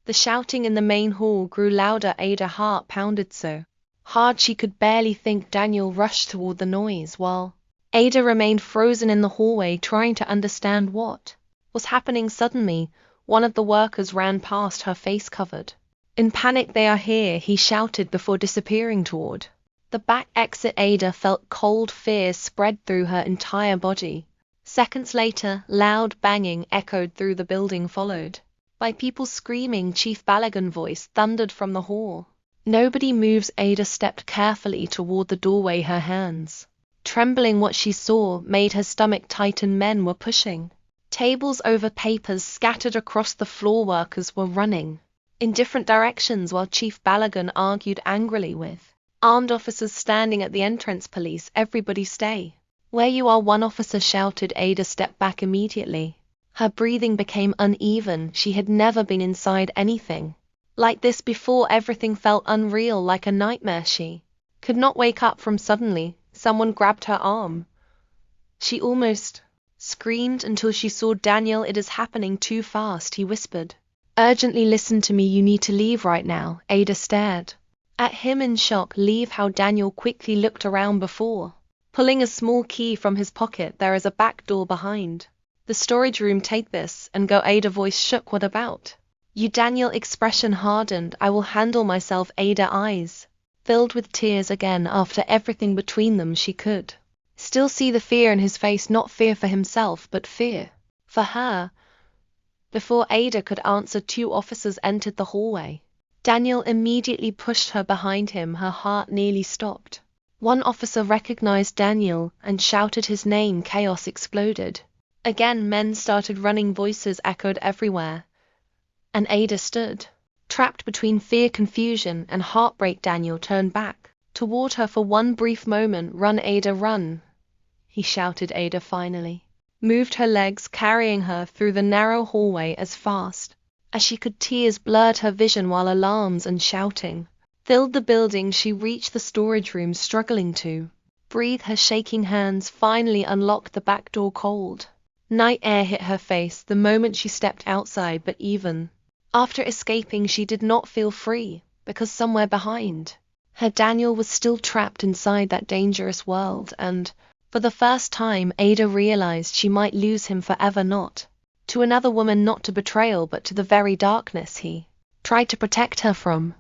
The shouting in the main hall grew louder. Ada's heart pounded so hard she could barely think. Daniel rushed toward the noise, while Ada remained frozen in the hallway, trying to understand what was happening. Suddenly, one of the workers ran past, her face covered in panic. "They are here," he shouted before disappearing toward the back exit. Ada felt cold fear spread through her entire body. Seconds later, loud banging echoed through the building, followed by people screaming. Chief Balagon's voice thundered from the hall. "Nobody moves." Ada stepped carefully toward the doorway, her hands trembling. What she saw made her stomach tighten. Men were pushing tables over, papers scattered across the floor. Workers were running in different directions while Chief Balagon argued angrily with armed officers standing at the entrance. "Police, everybody stay where you are," one officer shouted. Ada stepped back immediately. Her breathing became uneven. She had never been inside anything like this before. Everything felt unreal, like a nightmare she could not wake up from. Suddenly, someone grabbed her arm. She almost screamed until she saw Daniel. "It is happening too fast," he whispered urgently. "Listen to me, you need to leave right now." Ada stared at him in shock. "Leave how?" Daniel quickly looked around before pulling a small key from his pocket. "There is a back door behind the storage room. Take this and go." Ada's voice shook. "What about you?" Daniel's expression hardened. "I will handle myself." Ada's eyes filled with tears again. After everything between them, she could still see the fear in his face. Not fear for himself, but fear for her. Before Ada could answer, 2 officers entered the hallway. Daniel immediately pushed her behind him. Her heart nearly stopped. One officer recognized Daniel and shouted his name. Chaos exploded. Again, men started running. Voices echoed everywhere, and Ada stood trapped between fear, confusion, and heartbreak. Daniel turned back toward her for one brief moment. "Run, Ada, run," he shouted. Ada finally moved her legs, carrying her through the narrow hallway as fast as she could. Tears blurred her vision while alarms and shouting filled the building. She reached the storage room, struggling to breathe. Her shaking hands finally unlocked the back door. Cold night air hit her face the moment she stepped outside, but even after escaping, she did not feel free, because somewhere behind her, Daniel was still trapped inside that dangerous world. And for the first time, Ada realized she might lose him forever, not to another woman, not to betrayal, but to the very darkness he tried to protect her from.